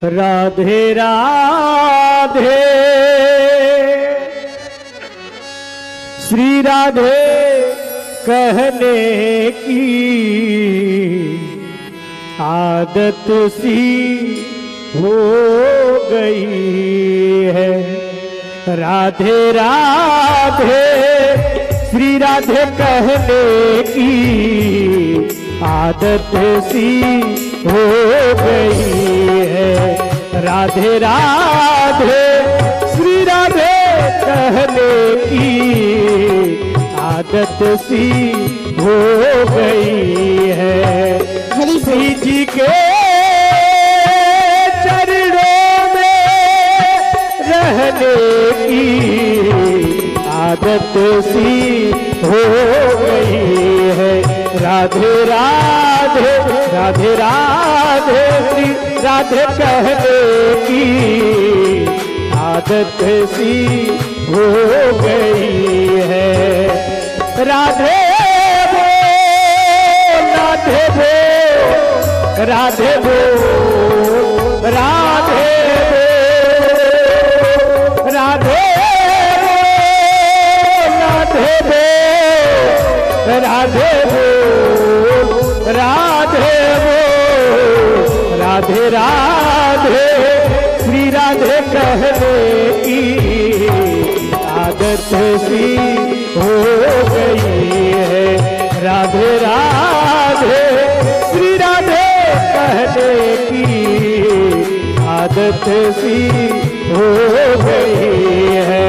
राधे राधे श्री राधे कहने की आदत सी हो गई है। राधे राधे श्री राधे कहने की आदत सी हो गई है। राधे राधे श्री राधे कहने की आदत सी हो गई है। श्री जी के चरणों में रहने की आदत सी हो गई है। राधे राधे राधे राधे श्री राधे कहने की आदत सी हो गई है। राधे वो राधे वो राधे वो राधे वो राधे राधे वो राधे वो राधे राधे श्री राधे कहने की आदत सी हो गई है। राधे राधे श्री राधे कहने की आदत सी हो गई है।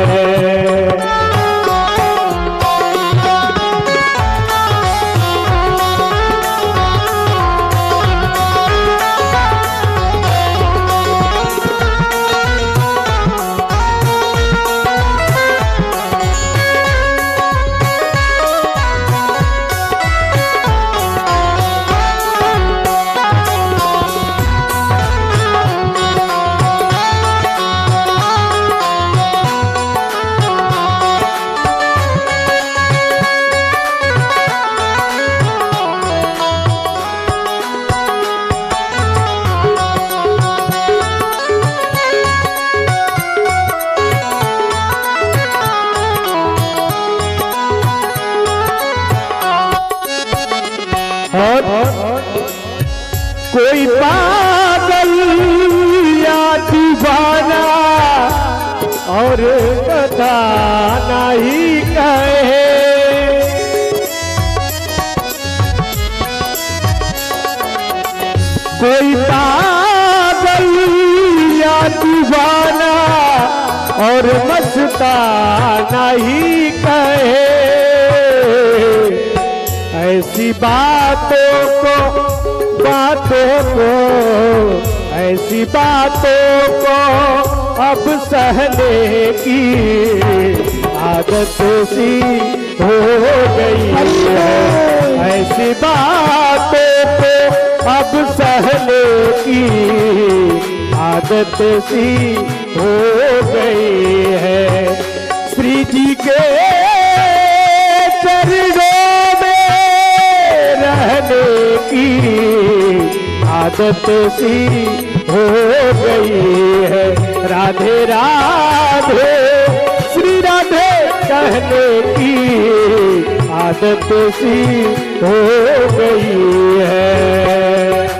कोई पागल या दीवाना और कथा नहीं कहे। कोई पागल या दीवाना और मस्ताना ही कहे। ऐसी बातों को ऐसी बातों को अब सहने की आदत सी हो गई है। ऐसी बातों को अब सहने की आदत सी हो गई है। श्री जी के चरणों में रहने की आदत सी हो गई है। राधे राधे श्री राधे कहने की आदत सी हो गई है।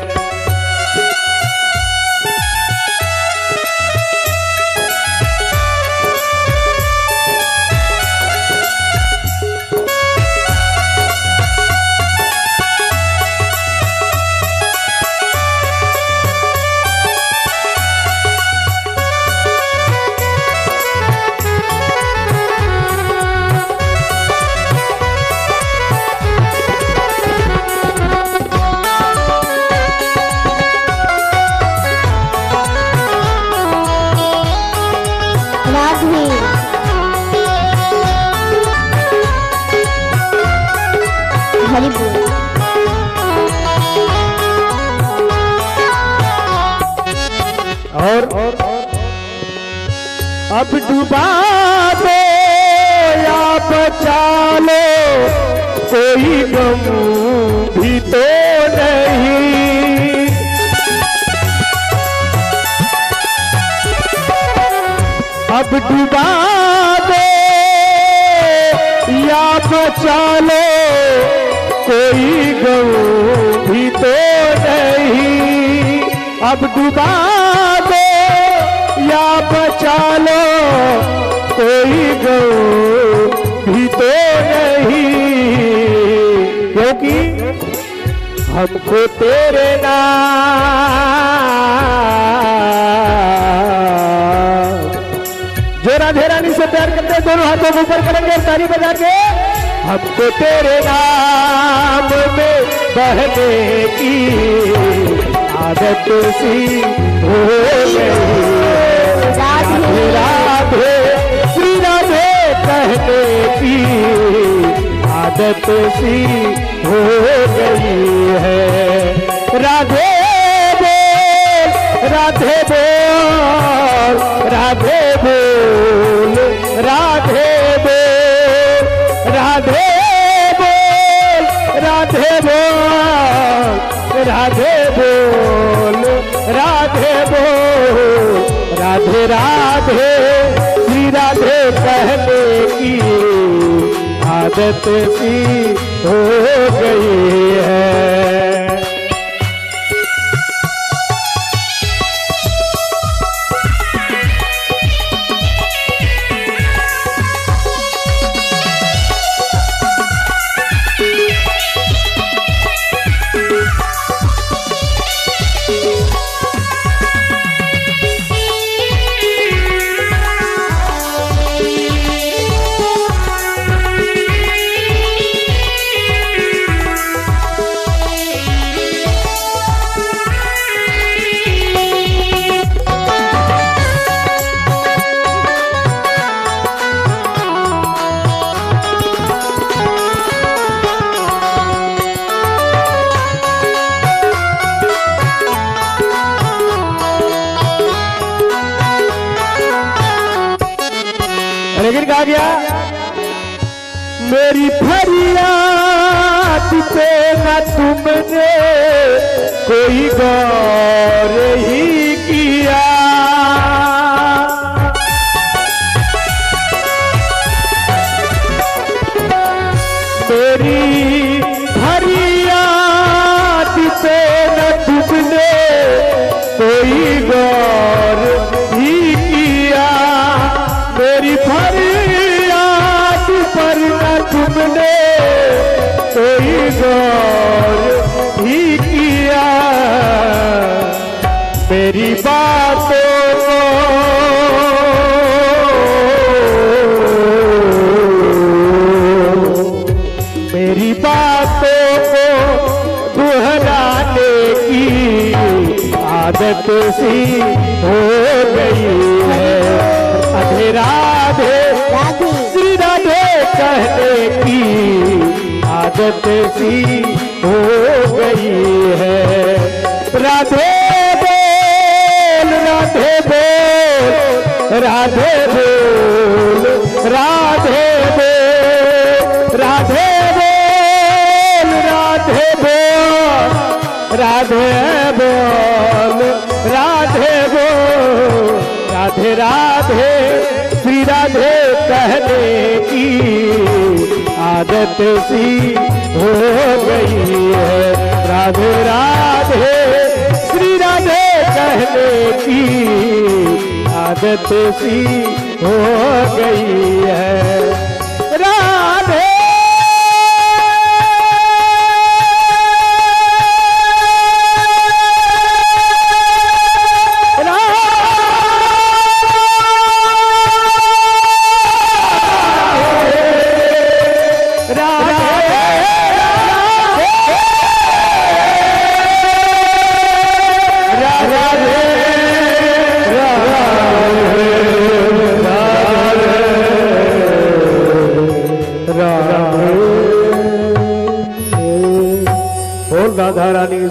और अब डुबा दो या बचा लो, कोई गम भी तो नहीं। अब डुबा दो या बचा लो, कोई गऊ भी तो नहीं। अब डुबा दो या बचा लो, कोई गऊ भी तो नहीं। क्योंकि हमको तेरे नाम, जो राधे रानी से प्यार करते हैं दोनों हाथों को ऊपर करेंगे ताली बजा के। हमको तेरे नाम में बहने की आदत सी हो गई। राधे राधे श्री राधे कहने की आदत सी हो गई है। राधे बोल राधे बोल राधे बोल राधे बोल राधे बोल राधे बोल राधे बोल राधे बोल राधे राधे श्री राधे कहने की आदत सी हो गई है। लेकिन कहा गया मेरी फरियाद पे न तुमने कोई गौर ही किया। मेरी फरियाद पे न तुमने कोई गौर ही किया। मेरी फरियाद पर न तुमने कोई गौर ही किया। मेरी बातों को मेरी बातों को दोहराने की आदत सी हो गई है। राधे राधे श्री राधे कहने की आदत सी हो गई है। राधे बोल राधे बोल राधे बोल राधे बोल राधे बोल राधे बोल राधे बोल राधे बोल राधे राधे श्री राधे कहने की आदत सी हो गई है। राधे राधे श्री राधे कहने की आदत सी हो गई है। राधे राधा रानी